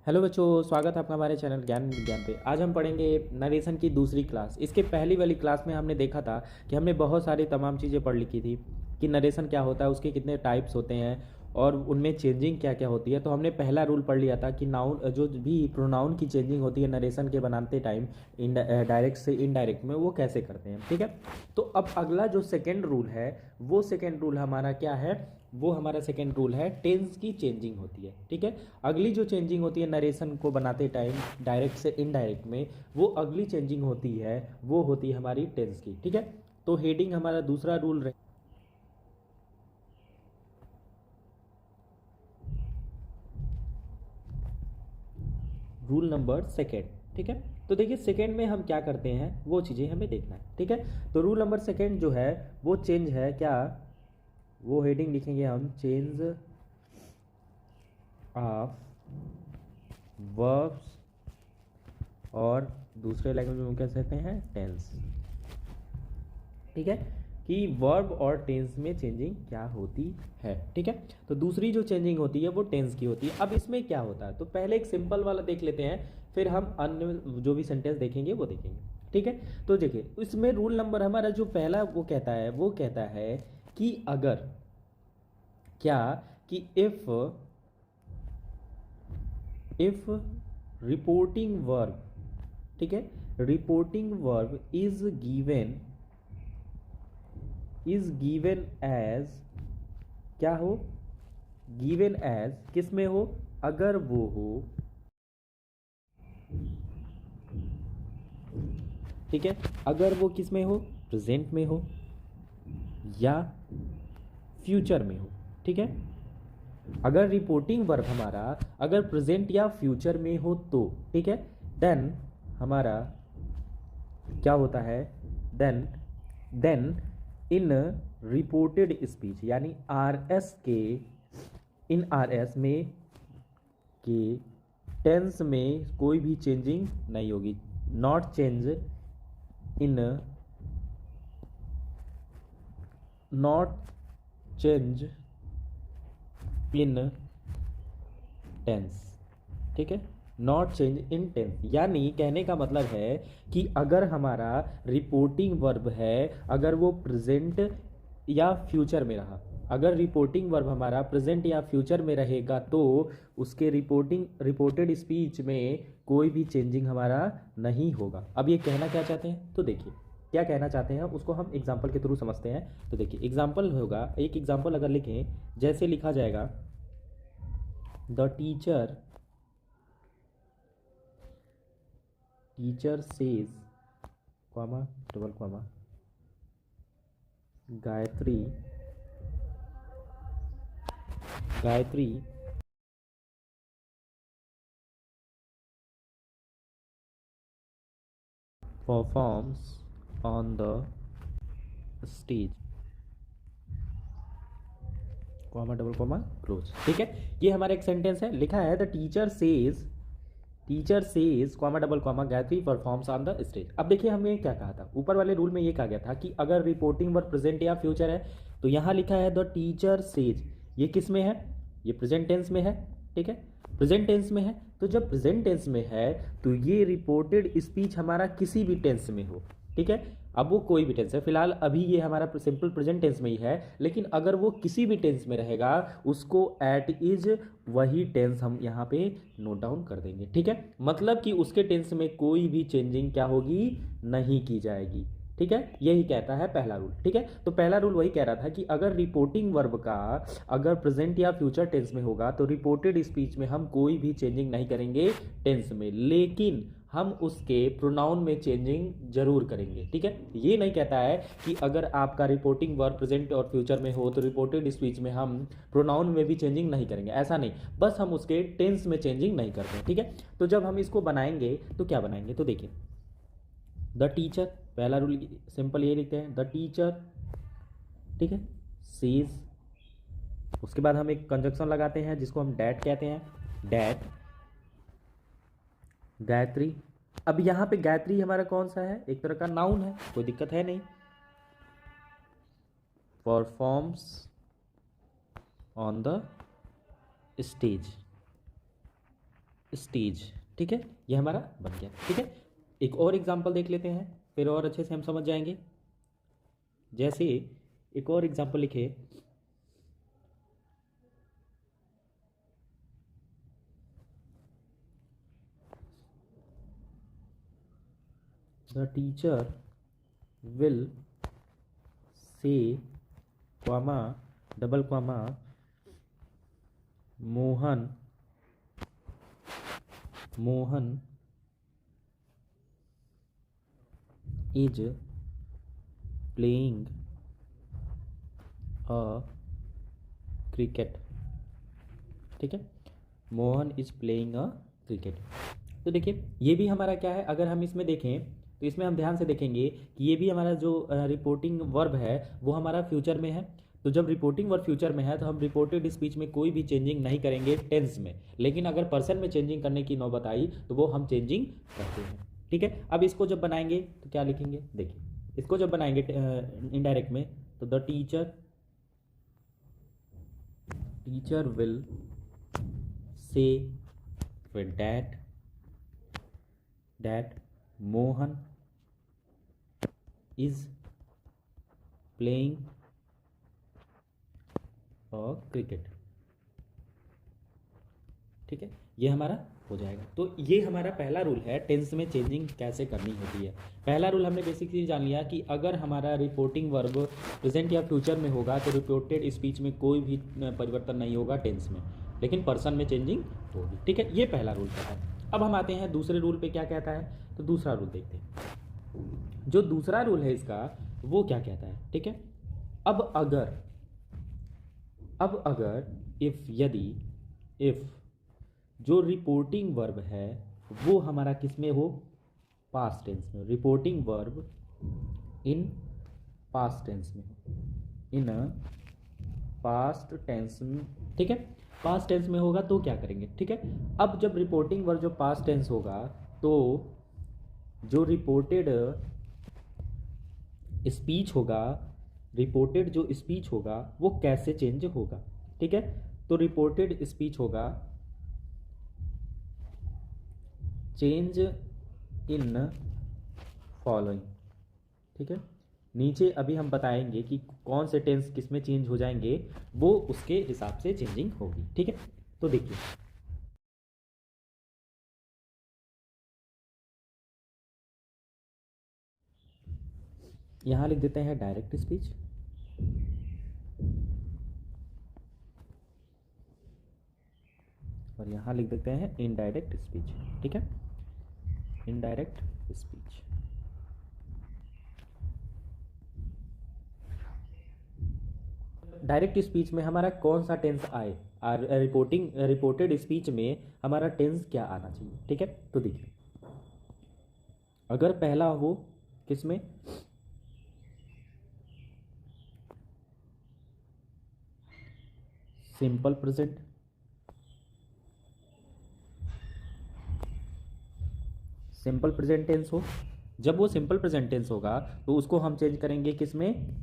Hello बच्चों, स्वागत है आपका हमारे चैनल ज्ञान विज्ञान पे। आज हम पढ़ेंगे नरेशन की दूसरी क्लास। इसके पहली वाली क्लास में हमने देखा था कि हमने बहुत सारी तमाम चीज़ें पढ़ लिखी थी कि नरेशन क्या होता है, उसके कितने टाइप्स होते हैं और उनमें चेंजिंग क्या क्या होती है। तो हमने पहला रूल पढ़ लिया था कि नाउन जो भी प्रोनाउन की चेंजिंग होती है नरेशन के बनाते टाइम डायरेक्ट से इनडायरेक्ट में, वो कैसे करते हैं। ठीक है, तो अब अगला जो सेकेंड रूल है, वो सेकेंड रूल हमारा क्या है, वो हमारा सेकेंड रूल है टेंस की चेंजिंग होती है। ठीक है, अगली जो चेंजिंग होती है नरेशन को बनाते टाइम डायरेक्ट से इनडायरेक्ट में, वो अगली चेंजिंग होती है, वो होती है हमारी टेंस की। ठीक है, तो हेडिंग हमारा दूसरा रूल रूल नंबर सेकेंड। ठीक है, तो देखिए सेकेंड में हम क्या करते हैं वो चीज़ें हमें देखना है। ठीक है, तो रूल नंबर सेकेंड जो है वो चेंज है क्या, वो हेडिंग लिखेंगे हम चेंज ऑफ वर्ब्स, और दूसरे लैंग्वेज में हम कह सकते हैं टेंस। ठीक है, कि वर्ब और टेंस में चेंजिंग क्या होती है। ठीक है, तो दूसरी जो चेंजिंग होती है वो टेंस की होती है। अब इसमें क्या होता है, तो पहले एक सिंपल वाला देख लेते हैं, फिर हम अन्य जो भी सेंटेंस देखेंगे वो देखेंगे। ठीक है, तो देखिए इसमें रूल नंबर हमारा जो पहला वो कहता है कि अगर क्या, कि इफ रिपोर्टिंग वर्ब, ठीक है, reporting verb is given as, क्या हो, गिवन एज किस में हो, अगर वो हो, ठीक है, अगर वो किस में हो, प्रेजेंट में हो या फ्यूचर में हो। ठीक है, अगर रिपोर्टिंग वर्ब हमारा अगर प्रेजेंट या फ्यूचर में हो तो, ठीक है, देन हमारा क्या होता है, then then in reported speech, यानी आर एस के, इन आर एस में के टेंस में कोई भी चेंजिंग नहीं होगी। Not change in, not change in tense. ठीक है, नॉट चेंज इन टेंस, यानी कहने का मतलब है कि अगर हमारा रिपोर्टिंग वर्ब है, अगर वो प्रेजेंट या फ्यूचर में रहा, अगर रिपोर्टिंग वर्ब हमारा प्रेजेंट या फ्यूचर में रहेगा तो उसके रिपोर्टेड स्पीच में कोई भी चेंजिंग हमारा नहीं होगा। अब ये कहना क्या चाहते हैं, तो देखिए क्या कहना चाहते हैं उसको हम एग्जाम्पल के थ्रू समझते हैं। तो देखिए एग्जाम्पल होगा, एक एग्जाम्पल अगर लिखें, जैसे लिखा जाएगा the teacher says, comma, double comma, Gayatri Gayatri performs on the stage, comma double comma close. ठीक है, ये हमारा एक सेंटेंस है, लिखा है the teacher says comma double comma Gayatri performs on the stage. अब देखिए हमने क्या कहा था, ऊपर वाले रूल में ये कहा गया था कि अगर रिपोर्टिंग वर्ब प्रेजेंट या फ्यूचर है, तो यहाँ लिखा है द टीचर सेज, ये किस में है, ये प्रेजेंट टेंस में है। ठीक है, प्रेजेंट टेंस में है, तो जब प्रेजेंट टेंस में है तो ये रिपोर्टेड स्पीच हमारा किसी भी टेंस में हो। ठीक है, अब वो कोई भी टेंस है, फिलहाल अभी ये हमारा सिंपल प्रेजेंट टेंस में ही है, लेकिन अगर वो किसी भी टेंस में रहेगा उसको एट इज वही टेंस हम यहाँ पे नोट डाउन कर देंगे। ठीक है, मतलब कि उसके टेंस में कोई भी चेंजिंग क्या होगी, नहीं की जाएगी। ठीक है, यही कहता है पहला रूल। ठीक है, तो पहला रूल वही कह रहा था कि अगर रिपोर्टिंग वर्ब का अगर प्रेजेंट या फ्यूचर टेंस में होगा तो रिपोर्टेड स्पीच में हम कोई भी चेंजिंग नहीं करेंगे टेंस में, लेकिन हम उसके प्रोनाउन में चेंजिंग जरूर करेंगे। ठीक है, ये नहीं कहता है कि अगर आपका रिपोर्टिंग वर्ब प्रेजेंट और फ्यूचर में हो तो रिपोर्टेड स्पीच में हम प्रोनाउन में भी चेंजिंग नहीं करेंगे, ऐसा नहीं, बस हम उसके टेंस में चेंजिंग नहीं करते हैं। ठीक है, तो जब हम इसको बनाएंगे तो क्या बनाएंगे, तो देखिए द टीचर, पहला रूल सिंपल ये लिखते हैं द टीचर, ठीक है, सीज, उसके बाद हम एक कंजक्शन लगाते हैं जिसको हम डैट कहते हैं, डैट गायत्री। अब यहाँ पे गायत्री हमारा कौन सा है, एक तरह का नाउन है, कोई दिक्कत है नहीं, performs on the stage. Stage. ठीक है, ये हमारा बन गया। ठीक है, एक और एग्जांपल देख लेते हैं, फिर और अच्छे से हम समझ जाएंगे। जैसे एक और एग्जांपल लिखे, the teacher will say comma double comma Mohan is playing a cricket. ठीक है, Mohan is playing a cricket. तो देखिए ये भी हमारा क्या है, अगर हम इसमें देखें तो इसमें हम ध्यान से देखेंगे कि ये भी हमारा जो रिपोर्टिंग वर्ब है वो हमारा फ्यूचर में है। तो जब रिपोर्टिंग वर्ब फ्यूचर में है तो हम रिपोर्टेड स्पीच में कोई भी चेंजिंग नहीं करेंगे टेंस में, लेकिन अगर पर्सन में चेंजिंग करने की नौबत आई तो वो हम चेंजिंग करते हैं। ठीक है, अब इसको जब बनाएंगे तो क्या लिखेंगे, देखिए इसको जब बनाएंगे इनडायरेक्ट में, तो द टीचर विल से फिर that Mohan is playing cricket. ठीक है, ये हमारा हो जाएगा। तो ये हमारा पहला रूल है टेंस में चेंजिंग कैसे करनी होती है। पहला रूल हमने बेसिकली जान लिया कि अगर हमारा रिपोर्टिंग वर्ब प्रेजेंट या फ्यूचर में होगा तो रिपोर्टेड स्पीच में कोई भी परिवर्तन नहीं होगा टेंस में, लेकिन पर्सन में चेंजिंग होगी। ठीक है, ये पहला रूल था। अब हम आते हैं दूसरे रूल पे, क्या कहता है, तो दूसरा रूल देखते हैं। जो दूसरा रूल है इसका वो क्या कहता है। ठीक है, अब अगर यदि इफ जो रिपोर्टिंग वर्ब है वो हमारा किस में हो, पास्ट टेंस में, reporting verb in past tense में, इन पास्ट टेंस में। ठीक है, पास्ट टेंस में होगा तो क्या करेंगे। ठीक है, अब जब रिपोर्टिंग वर्ब जो पास्ट टेंस होगा तो जो रिपोर्टेड स्पीच होगा, रिपोर्टेड जो स्पीच होगा वो कैसे चेंज होगा। ठीक है, तो रिपोर्टेड स्पीच होगा चेंज इन फॉलोइंग। ठीक है, नीचे अभी हम बताएंगे कि कौन से टेंस किस में चेंज हो जाएंगे, वो उसके हिसाब से चेंजिंग होगी। ठीक है, तो देखिए यहां लिख देते हैं डायरेक्ट स्पीच, और यहां लिख देते हैं इनडायरेक्ट स्पीच। ठीक है, इनडायरेक्ट स्पीच। डायरेक्ट स्पीच में हमारा कौन सा टेंस आए, और रिपोर्टेड स्पीच में हमारा टेंस क्या आना चाहिए। ठीक है, तो देखिए अगर पहला हो किसमें, simple present, simple present tense हो, जब वो सिंपल प्रेजेंट टेंस होगा तो उसको हम चेंज करेंगे किसमें,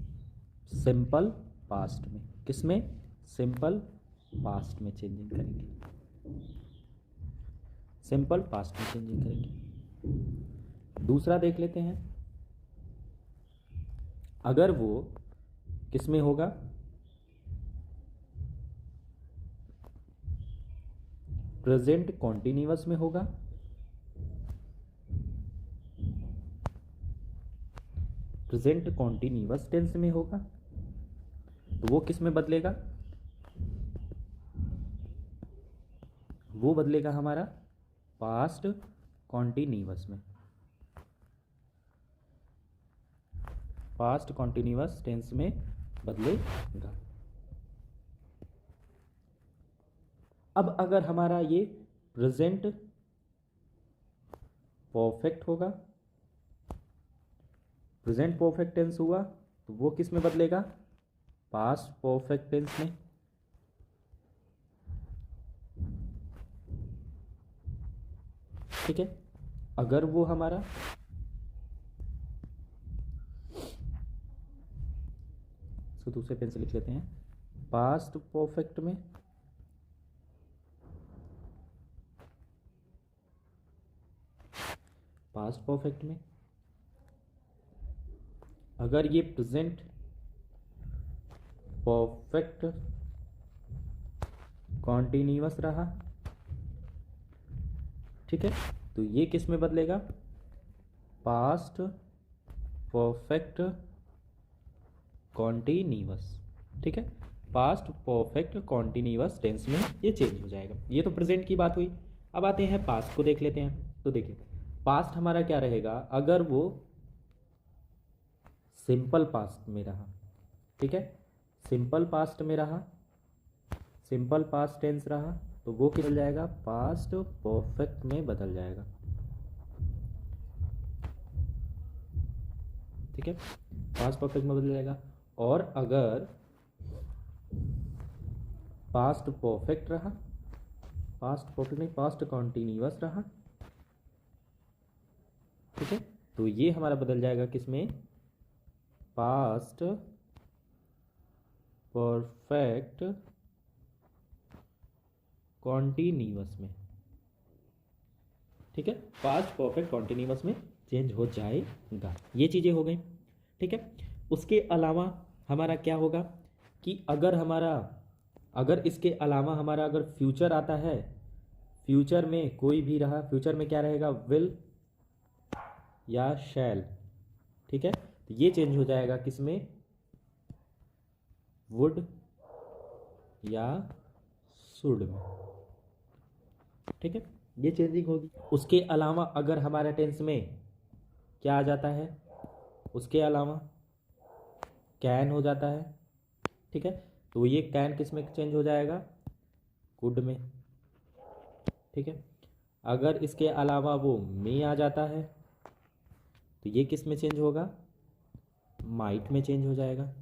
सिंपल पास्ट में। किसमें, सिंपल पास्ट में चेंजिंग करेंगे, सिंपल पास्ट में चेंजिंग करेंगे। दूसरा देख लेते हैं, अगर वो किसमें होगा, प्रेजेंट कॉन्टिन्यूअस में होगा, प्रेजेंट कॉन्टिन्यूअस टेंस में होगा, तो वो किस में बदलेगा, वो बदलेगा हमारा पास्ट कॉन्टिन्यूअस में, पास्ट कॉन्टिन्यूअस टेंस में बदलेगा। अब अगर हमारा ये प्रेजेंट परफेक्ट होगा, प्रेजेंट परफेक्ट टेंस हुआ तो वो किस में बदलेगा, पास्ट परफेक्ट टेंस में। ठीक है, अगर वो हमारा इसको दूसरे पेन से लिख लेते हैं, पास्ट परफेक्ट में, पास्ट परफेक्ट में। अगर ये प्रेजेंट परफेक्ट कॉन्टिन्यूअस रहा, ठीक है, तो ये किस में बदलेगा? पास्ट परफेक्ट कॉन्टिन्यूअस, ठीक है, पास्ट परफेक्ट कॉन्टिन्यूअस टेंस में ये चेंज हो जाएगा। ये तो प्रेजेंट की बात हुई। अब आते हैं पास्ट को देख लेते हैं। तो देखिए पास्ट हमारा क्या रहेगा, अगर वो सिंपल पास्ट में रहा, ठीक है, सिंपल पास्ट में रहा, सिंपल पास्ट टेंस रहा, तो वो क्या बदल जाएगा? पास्ट परफेक्ट में बदल जाएगा, ठीक है, पास्ट परफेक्ट में बदल जाएगा। और अगर पास्ट परफेक्ट रहा, पास्ट परफेक्ट नहीं, पास्ट कॉन्टिन्यूअस रहा, ठीक है, तो ये हमारा बदल जाएगा किसमें? पास्ट परफेक्ट कॉन्टिन्यूअस में, ठीक है, पास्ट परफेक्ट कॉन्टिन्यूअस में चेंज हो जाएगा। ये चीज़ें हो गई, ठीक है। उसके अलावा हमारा क्या होगा कि अगर इसके अलावा हमारा अगर फ्यूचर आता है, फ्यूचर में कोई भी रहा, फ्यूचर में क्या रहेगा? विल या शैल, ठीक है, तो ये चेंज हो जाएगा किसमें? वुड या शुड में, ठीक है, ये चेंजिंग होगी। उसके अलावा अगर हमारा टेंस में क्या आ जाता है? उसके अलावा कैन हो जाता है, ठीक है, तो ये कैन किस में चेंज हो जाएगा? कुड में, ठीक है। अगर इसके अलावा वो मे आ जाता है तो ये किस में चेंज होगा? माइट में चेंज हो जाएगा,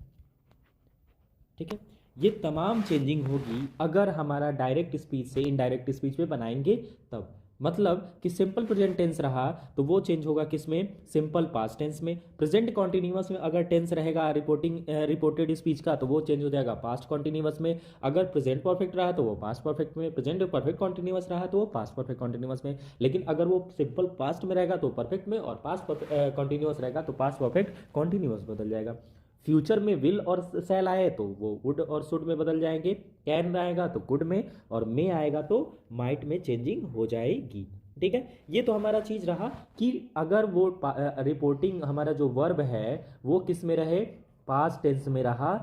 ठीक है। ये तमाम चेंजिंग होगी अगर हमारा डायरेक्ट स्पीच से इनडायरेक्ट स्पीच में बनाएंगे तब। मतलब कि सिंपल प्रेजेंट टेंस रहा तो वो चेंज होगा किसमें? सिंपल पास्ट टेंस में। प्रेजेंट कॉन्टिन्यूअस में अगर टेंस रहेगा रिपोर्टेड स्पीच का तो वो चेंज हो जाएगा पास्ट कॉन्टिन्यूअस में। अगर प्रेजेंट परफेक्ट रहा तो वो पास्ट परफेक्ट में, प्रेजेंट परफेक्ट कॉन्टिन्यूअस रहा तो वो पास्ट परफेक्ट कॉन्टिन्यूअस में। लेकिन अगर वो सिंपल पास्ट में रहेगा तो परफेक्ट में, और पास्ट कॉन्टिन्यूअस रहेगा तो पास्ट परफेक्ट कॉन्टिन्यूअस बदल जाएगा। फ्यूचर में विल और शैल आए तो वो वुड और शुड में बदल जाएंगे। कैन आएगा तो कुड में, और मे आएगा तो माइट में चेंजिंग हो जाएगी, ठीक है। ये तो हमारा चीज रहा कि अगर वो रिपोर्टिंग हमारा जो वर्ब है वो किस में रहे? पास्ट टेंस में रहा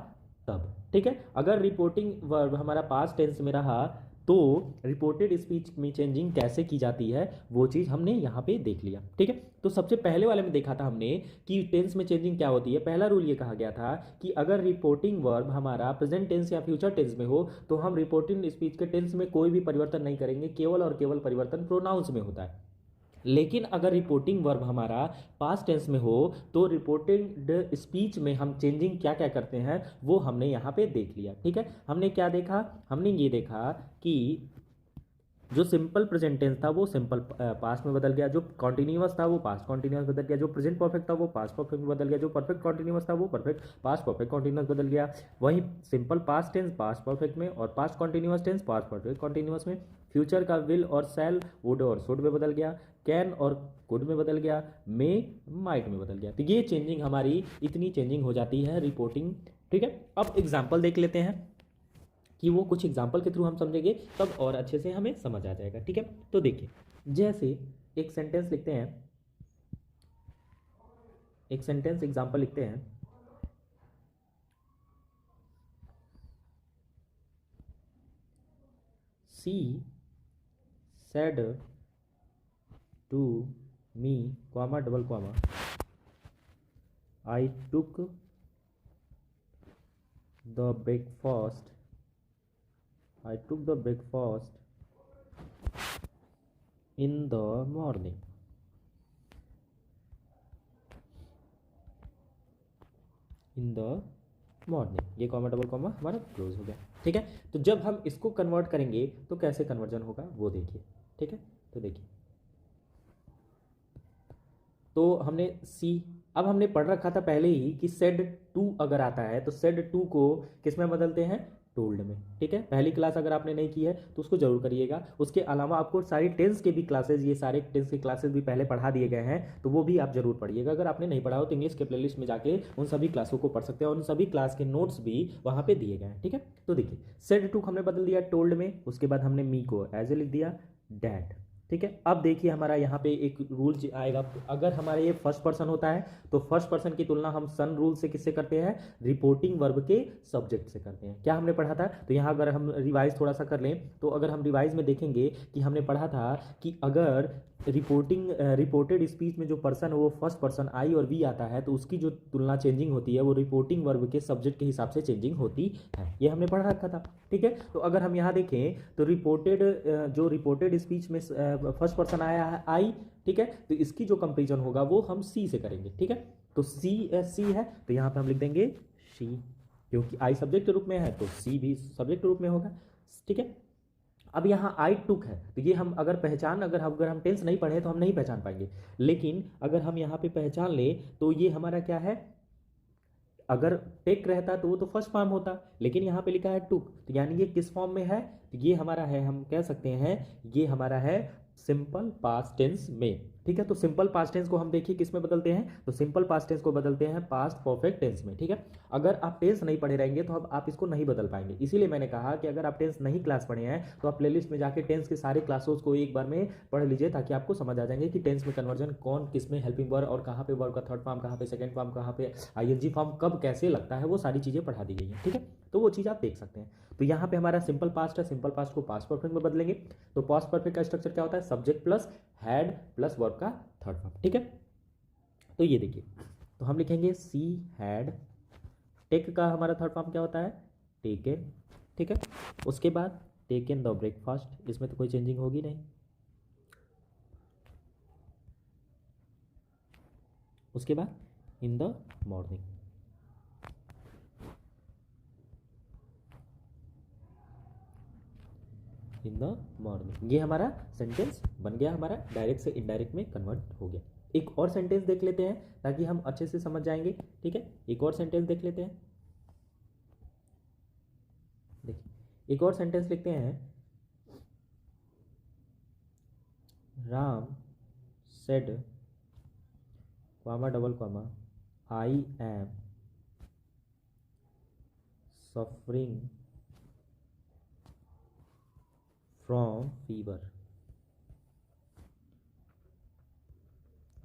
तब, ठीक है। अगर रिपोर्टिंग वर्ब हमारा पास्ट टेंस में रहा तो रिपोर्टेड स्पीच में चेंजिंग कैसे की जाती है वो चीज़ हमने यहाँ पे देख लिया, ठीक है। तो सबसे पहले वाले में देखा था हमने कि टेंस में चेंजिंग क्या होती है। पहला रूल ये कहा गया था कि अगर रिपोर्टिंग वर्ब हमारा प्रेजेंट टेंस या फ्यूचर टेंस में हो तो हम रिपोर्टिंग स्पीच के टेंस में कोई भी परिवर्तन नहीं करेंगे, केवल और केवल परिवर्तन प्रोनाउंस में होता है। लेकिन अगर रिपोर्टिंग वर्ब हमारा पास्ट टेंस में हो तो रिपोर्टेड स्पीच में हम चेंजिंग क्या क्या करते हैं वो हमने यहाँ पे देख लिया, ठीक है। हमने क्या देखा? हमने ये देखा कि जो सिंपल प्रेजेंट टेंस था वो सिंपल पास्ट में बदल गया, जो कॉन्टिन्यूअस था वो पास्ट कॉन्टिन्यूअस बदल गया, जो प्रेजेंट परफेक्ट था वो पास्ट परफेक्ट में बदल गया, जो परफेक्ट कॉन्टिन्यूअस था वो परफेक्ट पास्ट परफेक्ट कॉन्टिन्यूअस बदल गया। वहीं simple past tense past perfect में, और past continuous tense past perfect continuous में। फ्यूचर का विल और शैल वुड और शुड में बदल गया, कैन और कुड में बदल गया, मे माइट में बदल गया। तो ये चेंजिंग हमारी इतनी चेंजिंग हो जाती है रिपोर्टिंग, ठीक है। अब एग्जाम्पल देख लेते हैं कि वो कुछ एग्जाम्पल के थ्रू हम समझेंगे तब और अच्छे से हमें समझ आ जाएगा, ठीक है। तो देखिए जैसे एक सेंटेंस लिखते हैं, एक सेंटेंस एग्जाम्पल लिखते हैं, she said to me comma double comma I took the breakfast I took the breakfast in the morning. In the morning, ये कॉमा डबल कॉमा हमारा क्लोज हो गया, ठीक है। तो जब हम इसको कन्वर्ट करेंगे तो कैसे कन्वर्जन होगा वो देखिए, ठीक है। तो देखिए, तो हमने सी, अब हमने पढ़ रखा था पहले ही कि सेड टू अगर आता है तो सेड टू को किस में बदलते हैं? टोल्ड में, ठीक है। पहली क्लास अगर आपने नहीं की है तो उसको जरूर करिएगा। उसके अलावा आपको सारी टेंस के भी क्लासेज, ये सारे टेंस के क्लासेज भी पहले पढ़ा दिए गए हैं, तो वो भी आप जरूर पढ़िएगा। अगर आपने नहीं पढ़ा हो तो इंग्लिश के प्लेलिस्ट में जाके उन सभी क्लासों को पढ़ सकते हैं और उन सभी क्लास के नोट्स भी वहाँ पे दिए गए हैं, ठीक है। तो देखिए सेड टू हमने बदल दिया टोल्ड में, उसके बाद हमने मी को एज ए लिख दिया डैड, ठीक है। अब देखिए हमारा यहाँ पे एक रूल आएगा, अगर हमारा ये फर्स्ट पर्सन होता है तो फर्स्ट पर्सन की तुलना हम सन रूल से किससे करते हैं, रिपोर्टिंग वर्ब के सब्जेक्ट से करते हैं। क्या हमने पढ़ा था, तो यहाँ अगर हम रिवाइज थोड़ा सा कर लें तो अगर हम रिवाइज में देखेंगे कि हमने पढ़ा था कि अगर रिपोर्टेड स्पीच में जो पर्सन है वो फर्स्ट पर्सन आई और वी आता है तो उसकी जो तुलना चेंजिंग होती है वो रिपोर्टिंग वर्ब के सब्जेक्ट के हिसाब से चेंजिंग होती है। ये हमने पढ़ रखा था, ठीक है। तो अगर हम यहाँ देखें तो रिपोर्टेड स्पीच में फर्स्ट पर्सन आया है आई, ठीक है, तो इसकी जो कंपेरिजन होगा वो हम सी से करेंगे, ठीक है। तो सी है तो यहाँ पे हम लिख देंगे शी, क्योंकि आई सब्जेक्ट के रूप में है तो सी भी सब्जेक्ट के रूप में होगा, ठीक है। अब यहाँ आई टुक है तो ये हम अगर हम टेंस नहीं पढ़े तो हम नहीं पहचान पाएंगे, लेकिन अगर हम यहाँ पे पहचान ले तो ये हमारा क्या है, अगर टेक रहता तो वो तो फर्स्ट फॉर्म होता, लेकिन यहाँ पे लिखा है टुक, तो यानी ये किस फॉर्म में है, तो ये हमारा है, हम कह सकते हैं ये हमारा है सिंपल पास्ट टेंस में, ठीक है। तो सिंपल पास्ट टेंस को हम देखिए किस में बदलते हैं, तो सिंपल पास्ट टेंस को बदलते हैं पास्ट परफेक्ट टेंस में, ठीक है। अगर आप टेंस नहीं पढ़े रहेंगे तो अब आप इसको नहीं बदल पाएंगे, इसीलिए मैंने कहा कि अगर आप टेंस नहीं क्लास पढ़े हैं तो आप प्लेलिस्ट में जाके टेंस के सारे क्लासेस को एक बार में पढ़ लीजिए, ताकि आपको समझ आ जाएंगे कि टेंस में कन्वर्जन कौन किस में हेल्पिंग वर्ब और कहाँ पे वर्ब का थर्ड फॉर्म, कहाँ पे सेकंड फॉर्म, कहाँ पे आईएनजी फॉर्म कब कैसे लगता है, वो सारी चीज़ें पढ़ा दी गई हैं, ठीक है। तो वो चीज़ आप देख सकते हैं। तो यहाँ पे हमारा सिंपल पास्ट है, सिंपल पास्ट को पास्ट परफेक्ट में बदलेंगे, तो पास्ट परफेक्ट का स्ट्रक्चर क्या होता है, subject plus had plus verb का थर्ड फॉर्म, ठीक है। तो ये देखिए, तो हम लिखेंगे सी हैड, टेक का हमारा थर्ड फॉर्म क्या होता है, टेकन, ठीक है। उसके बाद टेकन द ब्रेकफास्ट, इसमें तो कोई चेंजिंग होगी नहीं। उसके बाद in the morning, in the morning, ये हमारा सेंटेंस बन गया, हमारा डायरेक्ट से इनडायरेक्ट में कन्वर्ट हो गया। एक और सेंटेंस देख लेते हैं ताकि हम अच्छे से समझ जाएंगे, ठीक है। एक और सेंटेंस देख लेते हैं, देखिए एक और सेंटेंस लिखते हैं, Ram said comma double comma I am suffering from fever,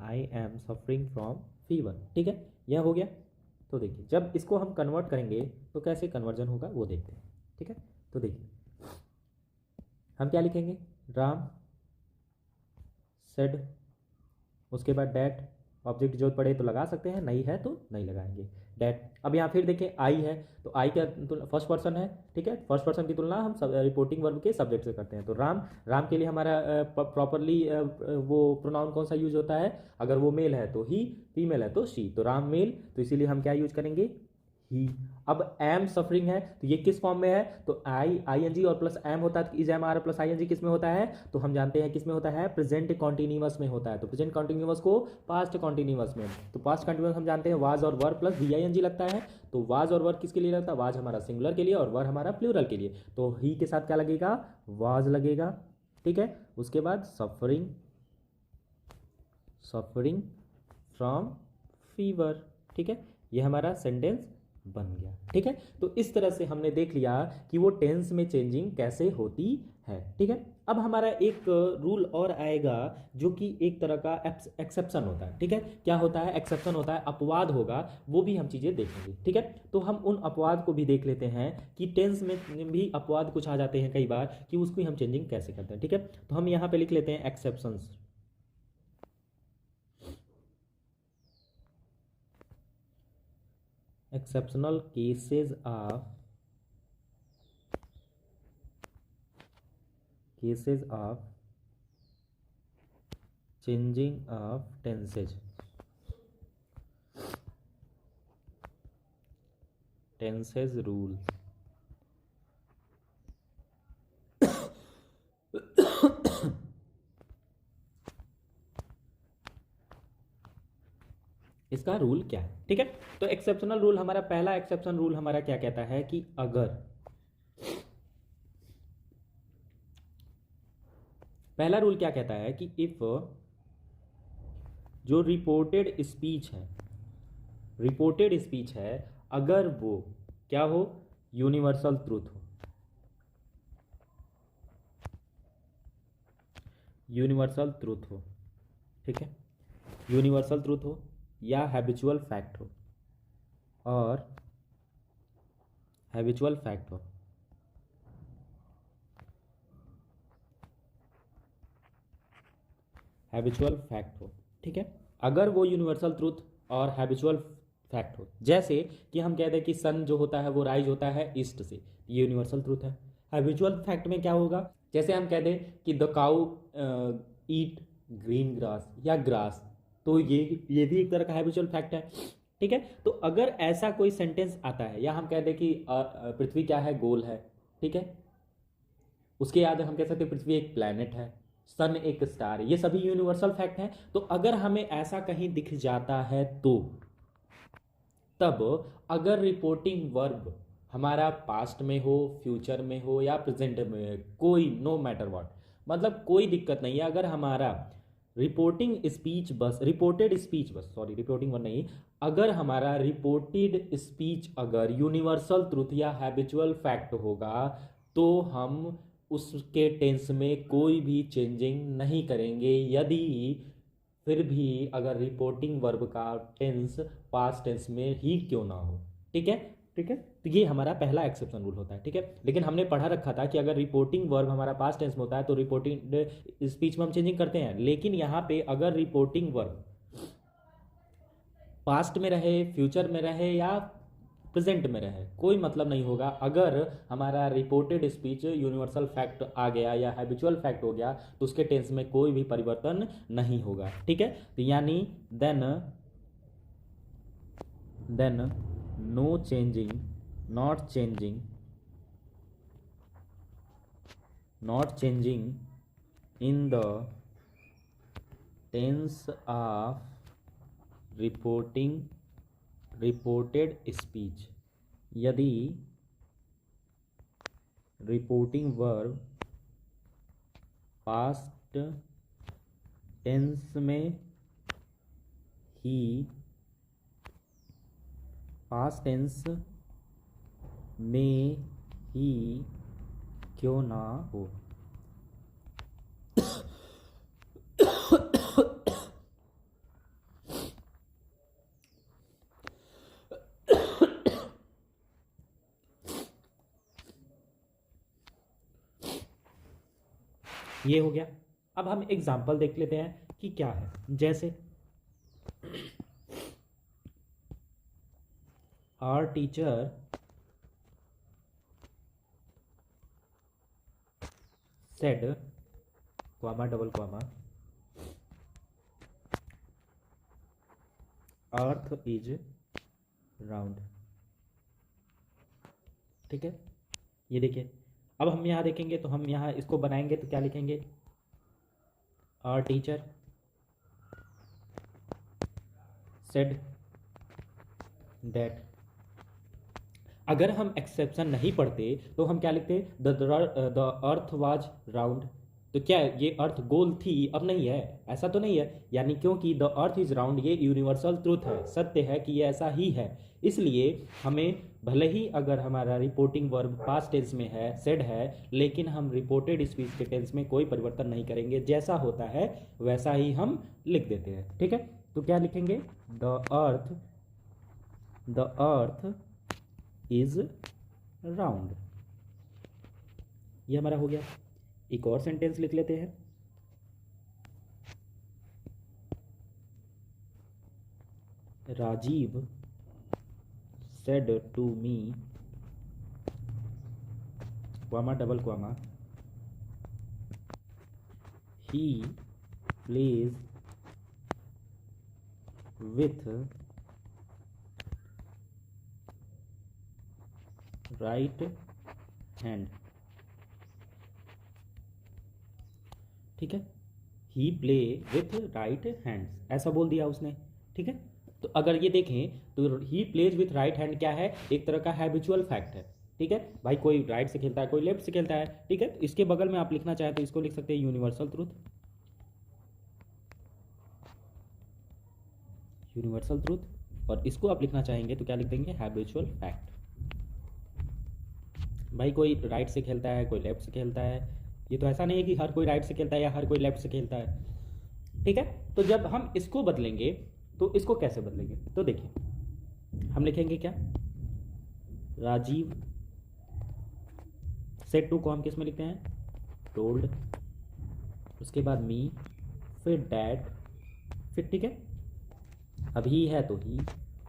I am suffering from fever, ठीक है। यह हो गया। तो देखिए जब इसको हम कन्वर्ट करेंगे तो कैसे कन्वर्जन होगा वो देखते हैं, ठीक है। तो देखिए हम क्या लिखेंगे, राम सेड, उसके बाद डैट, ऑब्जेक्ट की जरूरत पड़े तो लगा सकते हैं, नहीं है तो नहीं लगाएंगे, डैट। अब यहाँ फिर देखें आई है तो आई का फर्स्ट पर्सन है, ठीक है। फर्स्ट पर्सन की तुलना हम रिपोर्टिंग वर्ब के सब्जेक्ट से करते हैं, तो राम के लिए हमारा प्रॉपरली वो प्रोनाउन कौन सा यूज होता है, अगर वो मेल है तो ही, फीमेल है तो शी, तो राम मेल, तो इसीलिए हम क्या यूज करेंगे, ही। अब एम सफरिंग है तो ये किस फॉर्म में है, तो आई एन जी और प्लस एम होता है, is am are plus I N G किस में होता है, तो हम जानते हैं किस में होता है, प्रेजेंट कॉन्टिन्यूअस में होता है। तो प्रेजेंट कॉन्टिन्यूअस को पास्ट कॉन्टिन्यूअस में, तो पास्ट कॉन्टिन्यूअस हम जानते हैं वाज और were plus V I N G लगता है, तो वाज और वर किसके लिए लगता है, वाज हमारा सिंगुलर के लिए और वर हमारा प्लूरल के लिए, तो ही के साथ क्या लगेगा, वाज लगेगा, ठीक है। उसके बाद सफरिंग फ्रॉम फीवर, ठीक है। ये हमारा सेंटेंस बन गया, ठीक है। तो इस तरह से हमने देख लिया कि वो टेंस में चेंजिंग कैसे होती है, ठीक है। अब हमारा एक रूल और आएगा जो कि एक तरह का एक्सेप्शन होता है, ठीक है। क्या होता है, एक्सेप्शन होता है, अपवाद होगा, वो भी हम चीज़ें देखेंगे, ठीक है। तो हम उन अपवाद को भी देख लेते हैं कि टेंस में भी अपवाद कुछ आ जाते हैं कई बार, कि उसको हम चेंजिंग कैसे करते हैं, ठीक है। तो हम यहाँ पे लिख लेते हैं exceptions, exceptional cases of changing of tenses rule। इसका रूल क्या है, ठीक है। तो एक्सेप्शनल रूल हमारा, पहला एक्सेप्शन रूल हमारा क्या कहता है कि अगर पहला रूल क्या कहता है कि इफ जो रिपोर्टेड स्पीच है अगर वो क्या हो, यूनिवर्सल ट्रूथ हो, यूनिवर्सल ट्रूथ हो, ठीक है, यूनिवर्सल ट्रूथ हो या हैबिचुअल फैक्ट हो, और हैबिचुअल फैक्ट हो, हैबिचुअल फैक्ट हो, ठीक है। अगर वो यूनिवर्सल ट्रूथ और हैबिचुअल फैक्ट हो, जैसे कि हम कहते हैं कि सन जो होता है वो राइज होता है ईस्ट से, ये यूनिवर्सल ट्रूथ है। हैबिचुअल फैक्ट में क्या होगा, जैसे हम कहते हैं कि the cow eat green grass या ग्रास, तो ये भी एक तरह का हैबिचुअल फैक्ट है, ठीक है। तो अगर ऐसा कोई सेंटेंस आता है, या हम कहते हैं कि पृथ्वी क्या है, गोल है, ठीक है, उसके बाद हम कह सकते हैं पृथ्वी एक प्लैनेट है, सन एक स्टार है, ये सभी यूनिवर्सल फैक्ट हैं। तो अगर हमें ऐसा कहीं दिख जाता है तो तब अगर रिपोर्टिंग वर्ब हमारा पास्ट में हो, फ्यूचर में हो या प्रेजेंट में हो, कोई नो मैटर व्हाट, मतलब कोई दिक्कत नहीं है, अगर हमारा रिपोर्टेड स्पीच बस, सॉरी रिपोर्टिंग वर्ब नहीं, अगर हमारा रिपोर्टेड स्पीच अगर यूनिवर्सल ट्रूथ या हैबिचुअल फैक्ट होगा तो हम उसके टेंस में कोई भी चेंजिंग नहीं करेंगे, यदि फिर भी अगर रिपोर्टिंग वर्ब का टेंस पास्ट टेंस में ही क्यों ना हो, ठीक है, ठीक है। तो ये हमारा पहला एक्सेप्शन रूल होता है, ठीक है। लेकिन हमने पढ़ा रखा था कि अगर रिपोर्टिंग वर्ब हमारा पास्ट टेंस में होता है तो रिपोर्टिंग स्पीच में हम चेंजिंग करते हैं, लेकिन यहाँ पे अगर रिपोर्टिंग वर्ब पास्ट में रहे, फ्यूचर में रहे या प्रेजेंट में रहे, कोई मतलब नहीं होगा। अगर हमारा रिपोर्टेड स्पीच यूनिवर्सल फैक्ट आ गया या हैबिचुअल फैक्ट हो गया तो उसके टेंस में कोई भी परिवर्तन नहीं होगा, ठीक है। तो यानी then no changing, not changing in the tense of reported speech, यदि रिपोर्टिंग वर्ब पास्ट टेंस में ही क्यों ना हो। ये हो गया। अब हम एग्जाम्पल देख लेते हैं कि क्या है, जैसे our teacher said comma double comma earth is round, ठीक है। ये देखिए, अब हम यहाँ देखेंगे तो हम यहाँ इसको बनाएंगे तो क्या लिखेंगे, आवर टीचर सेड दैट। अगर हम एक्सेप्शन नहीं पढ़ते तो हम क्या लिखते, द अर्थ वाज राउंड, तो क्या ये अर्थ गोल थी, अब नहीं है, ऐसा तो नहीं है, यानी क्योंकि द अर्थ इज राउंड ये यूनिवर्सल ट्रूथ है, सत्य है कि ये ऐसा ही है, इसलिए हमें भले ही अगर हमारा रिपोर्टिंग वर्ब पास्ट टेंस में है, सेड है, लेकिन हम रिपोर्टेड स्पीच के टेंस में कोई परिवर्तन नहीं करेंगे, जैसा होता है वैसा ही हम लिख देते हैं, ठीक है। तो क्या लिखेंगे, द अर्थ इज राउंड, ये हमारा हो गया। एक और सेंटेंस लिख लेते हैं, Rajiv said to me comma double comma he plays with right hand, ठीक है, ही प्ले विथ राइट हैंड्स, ऐसा बोल दिया उसने, ठीक है। तो अगर ये देखें तो he plays with right hand क्या है, एक तरह का हैबिचुअल फैक्ट है, ठीक है भाई, कोई राइट से खेलता है, कोई लेफ्ट से खेलता है, ठीक है। तो इसके बगल में आप लिखना चाहें तो इसको लिख सकते हैं यूनिवर्सल ट्रूथ, यूनिवर्सल ट्रूथ। और इसको आप लिखना चाहेंगे तो क्या लिख देंगे, हैबिचुअल फैक्ट। भाई कोई राइट से खेलता है, कोई लेफ्ट से खेलता है, ये तो ऐसा नहीं है कि हर कोई राइट से खेलता है या हर कोई लेफ्ट से खेलता है, ठीक है। तो जब हम इसको बदलेंगे तो इसको कैसे बदलेंगे, तो देखिए हम लिखेंगे क्या, राजीव, सेट टू को हम किस में लिखते हैं, टोल्ड, उसके बाद मी, फिर डैड, फिर ठीक है, अब ही है तो ही,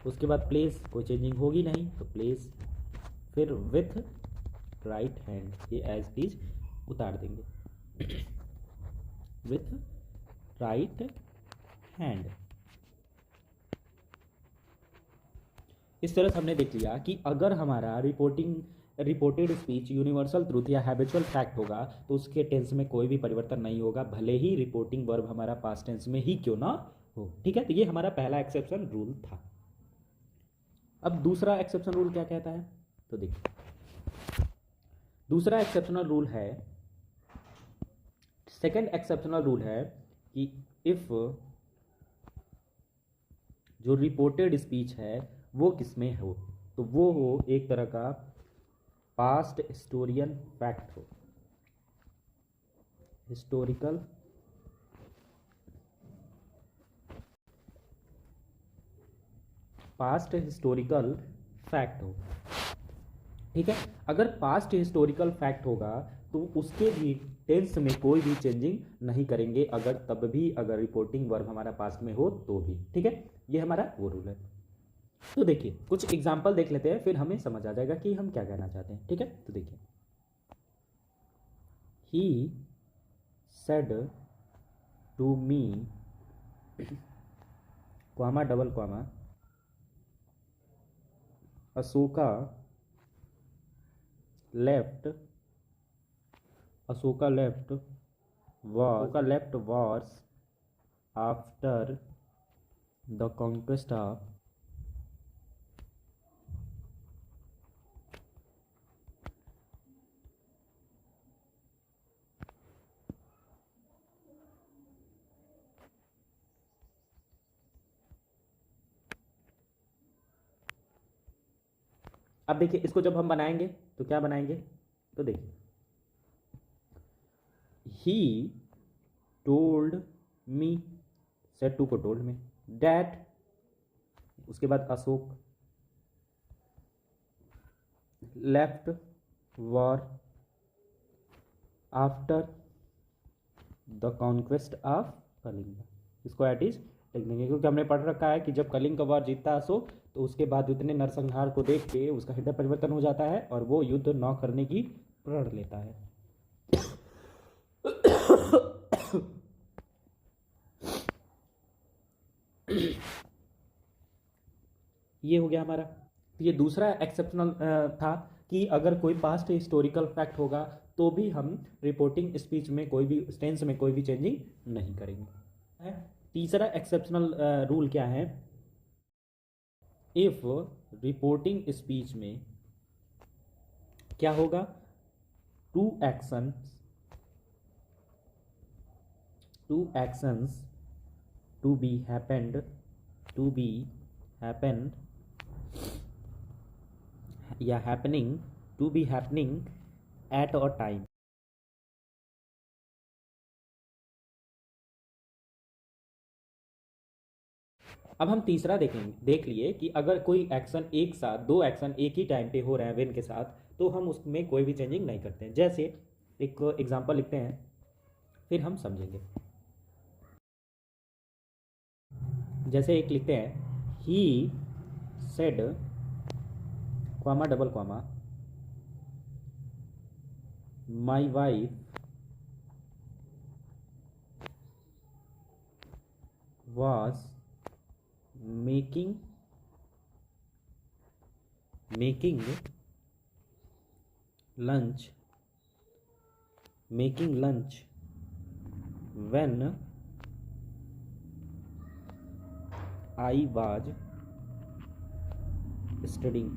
उसके बाद प्लेस, कोई चेंजिंग होगी नहीं तो प्लेस, फिर विथ राइट हैंड, ये एज इज उतार देंगे, विथ राइट हैंड। इस तरह से हमने देख लिया कि अगर हमारा रिपोर्टेड स्पीच यूनिवर्सल ट्रूथ या हैबिचुअल फैक्ट होगा तो उसके टेंस में कोई भी परिवर्तन नहीं होगा, भले ही रिपोर्टिंग वर्ब हमारा पास्ट टेंस में ही क्यों ना हो, ठीक है। तो ये हमारा पहला एक्सेप्शन रूल था। अब दूसरा एक्सेप्शन रूल क्या कहता है, तो देखिए दूसरा एक्सेप्शनल रूल है, सेकंड एक्सेप्शनल रूल है कि इफ जो रिपोर्टेड स्पीच है वो किसमें हो, तो वो हो एक तरह का पास्ट हिस्टोरियन फैक्ट हो, हिस्टोरिकल पास्ट हिस्टोरिकल फैक्ट हो, ठीक है। अगर पास्ट हिस्टोरिकल फैक्ट होगा तो उसके भी टेंस में कोई भी चेंजिंग नहीं करेंगे, अगर तब भी अगर रिपोर्टिंग वर्ब हमारा पास्ट में हो तो भी, ठीक है। ये हमारा वो रूल है। तो देखिए कुछ एग्जाम्पल देख लेते हैं, फिर हमें समझ आ जाएगा कि हम क्या कहना चाहते हैं, ठीक है। तो देखिए, he said to me, comma double comma, Ashoka left, Ashoka left wars after the conquest of अब देखिए इसको जब हम बनाएंगे तो क्या बनाएंगे, तो देखिए he told me, said to को टोल्ड में, डैट, उसके बाद Ashok, left war after the conquest of Kalinga, इसको एट इज लिख देंगे, क्योंकि हमने पढ़ रखा है कि जब कलिंग का वार जीतता है अशोक तो उसके बाद इतने नरसंहार को देख के उसका हृदय परिवर्तन हो जाता है और वो युद्ध न करने की प्रण लेता है। ये हो गया हमारा। तो ये दूसरा एक्सेप्शनल था कि अगर कोई पास्ट हिस्टोरिकल फैक्ट होगा तो भी हम रिपोर्टिंग स्पीच में कोई भी टेंस में कोई भी चेंजिंग नहीं करेंगे। तीसरा एक्सेप्शनल रूल क्या है, इफ रिपोर्टिंग स्पीच में क्या होगा, two actions to be happened या happening, to be happening at a time. अब हम तीसरा देखेंगे, देख लिए कि अगर कोई एक्शन एक साथ, दो एक्शन एक ही टाइम पे हो रहे हैं वेन के साथ तो हम उसमें कोई भी चेंजिंग नहीं करते हैं। जैसे एक एग्जांपल लिखते हैं फिर हम समझेंगे। जैसे एक लिखते हैं, he said comma double comma my wife was making lunch when I was studying।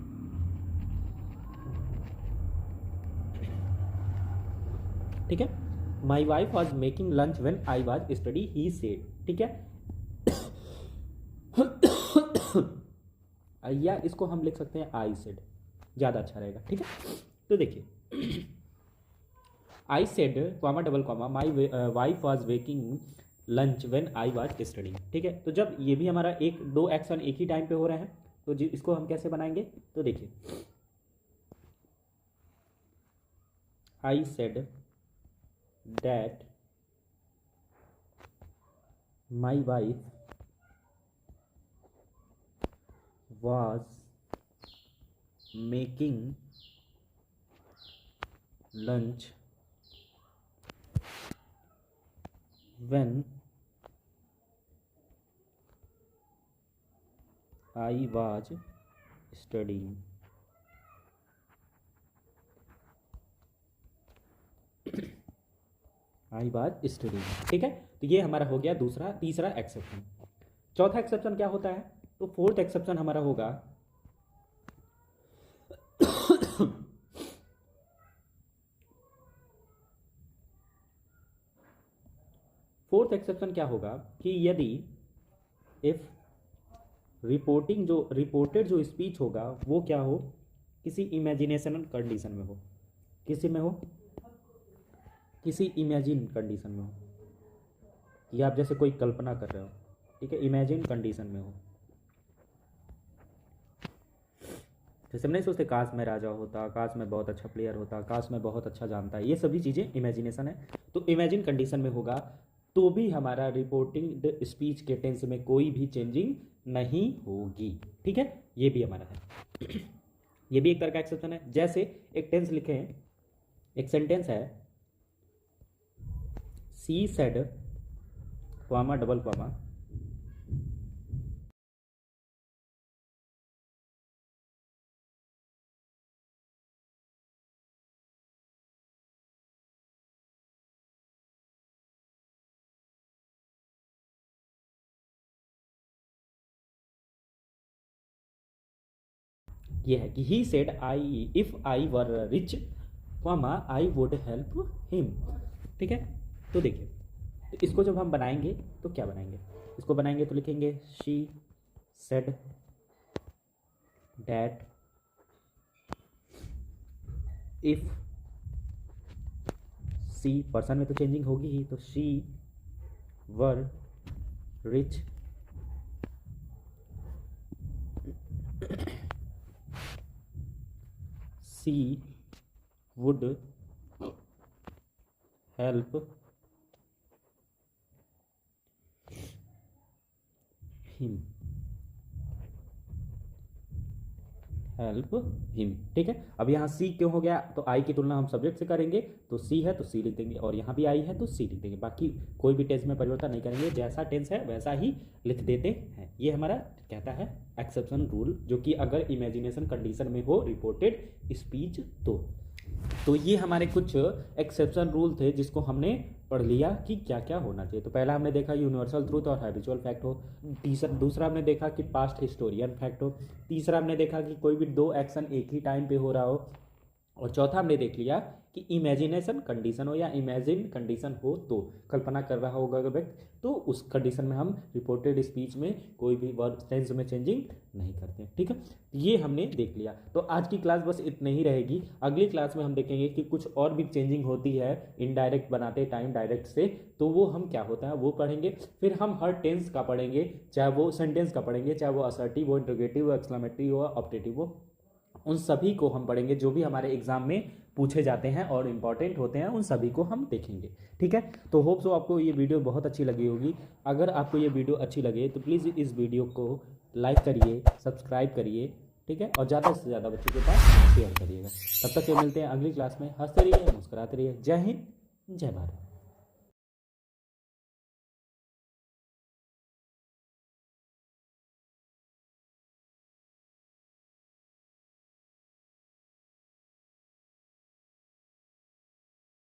ठीक है। My wife was making lunch when I was study he said, ठीक है। या इसको हम लिख सकते हैं आई सेड, ज़्यादा अच्छा रहेगा, ठीक है। तो देखिए I said comma double comma my wife was making lunch when I was studying, ठीक है। तो जब ये भी हमारा एक दो एक्शन एक ही टाइम पे हो रहे हैं तो जी इसको हम कैसे बनाएंगे, तो देखिए I said that my wife was making lunch when I was studying, I was studying, ठीक है। तो ये हमारा हो गया तीसरा एक्सेप्शन। चौथा एक्सेप्शन क्या होता है, तो फोर्थ एक्सेप्शन हमारा होगा फोर्थ एक्सेप्शन क्या होगा कि यदि इफ रिपोर्टेड जो स्पीच होगा वो क्या हो, किसी इमेजिनेशनल कंडीशन में हो, किसी में हो, किसी इमेजिन कंडीशन में हो, या आप जैसे कोई कल्पना कर रहे हो, ठीक है, इमेजिन कंडीशन में हो। जैसे हम नहीं सोचते काश मैं राजा होता, काश मैं बहुत अच्छा प्लेयर होता, काश मैं बहुत अच्छा जानता है, ये सभी चीज़ें इमेजिनेशन है। तो इमेजिन कंडीशन में होगा तो भी हमारा रिपोर्टिंग स्पीच के टेंस में कोई भी चेंजिंग नहीं होगी, ठीक है। ये भी हमारा है, ये भी एक तरह का एक्सेप्शन है। जैसे एक टेंस लिखे हैं, एक सेंटेंस है she said comma double comma ये है कि he said I if I were rich comma I would help him, ठीक है। तो देखिए तो इसको जब हम बनाएंगे तो क्या बनाएंगे, इसको बनाएंगे तो लिखेंगे she said that if she, person में तो चेंजिंग होगी ही, तो she were rich she would help him, ठीक है। अब यहाँ सी क्यों हो गया, तो आई की तुलना हम सब्जेक्ट से करेंगे तो सी है तो सी लिख देंगे, और यहाँ भी आई है तो सी लिख देंगे। बाकी कोई भी टेंस में परिवर्तन नहीं करेंगे, जैसा टेंस है वैसा ही लिख देते हैं। ये हमारा कहता है एक्सेप्शन रूल, जो कि अगर इमेजिनेशन कंडीशन में हो रिपोर्टेड स्पीच तो ये हमारे कुछ एक्सेप्शन रूल थे जिसको हमने पढ़ लिया कि क्या क्या होना चाहिए। तो पहला हमने देखा यूनिवर्सल ट्रूथ और हैबिचुअल फैक्ट हो, दूसरा हमने देखा कि पास्ट हिस्टोरियन फैक्ट हो, तीसरा हमने देखा कि कोई भी दो एक्शन एक ही टाइम पे हो रहा हो, और चौथा हमने देख लिया कि इमेजिनेशन कंडीशन हो या इमेजिन कंडीशन हो, तो कल्पना कर रहा होगा व्यक्ति, तो उस कंडीशन में हम रिपोर्टेड स्पीच में कोई भी वर्ड टेंस में चेंजिंग नहीं करते, ठीक है। ये हमने देख लिया। तो आज की क्लास बस इतनी ही रहेगी। अगली क्लास में हम देखेंगे कि कुछ और भी चेंजिंग होती है इनडायरेक्ट बनाते टाइम डायरेक्ट से, तो वो हम क्या होता है वो पढ़ेंगे। फिर हम हर टेंस का पढ़ेंगे, चाहे वो सेंटेंस का पढ़ेंगे, चाहे वो असर्टिव हो, इंट्रोगेटिव हो, एक्सक्लेमेटरी हो, ऑप्टेटिव हो, उन सभी को हम पढ़ेंगे जो भी हमारे एग्जाम में पूछे जाते हैं और इम्पॉर्टेंट होते हैं, उन सभी को हम देखेंगे, ठीक है। तो होप सो आपको ये वीडियो बहुत अच्छी लगी होगी। अगर आपको ये वीडियो अच्छी लगे तो प्लीज़ इस वीडियो को लाइक करिए, सब्सक्राइब करिए, ठीक है, और ज़्यादा से ज़्यादा बच्चों के पास शेयर करिएगा। तब तक ये मिलते हैं अगली क्लास में। हंसते रहिए, मुस्कुराते रहिए। जय हिंद, जय भारत।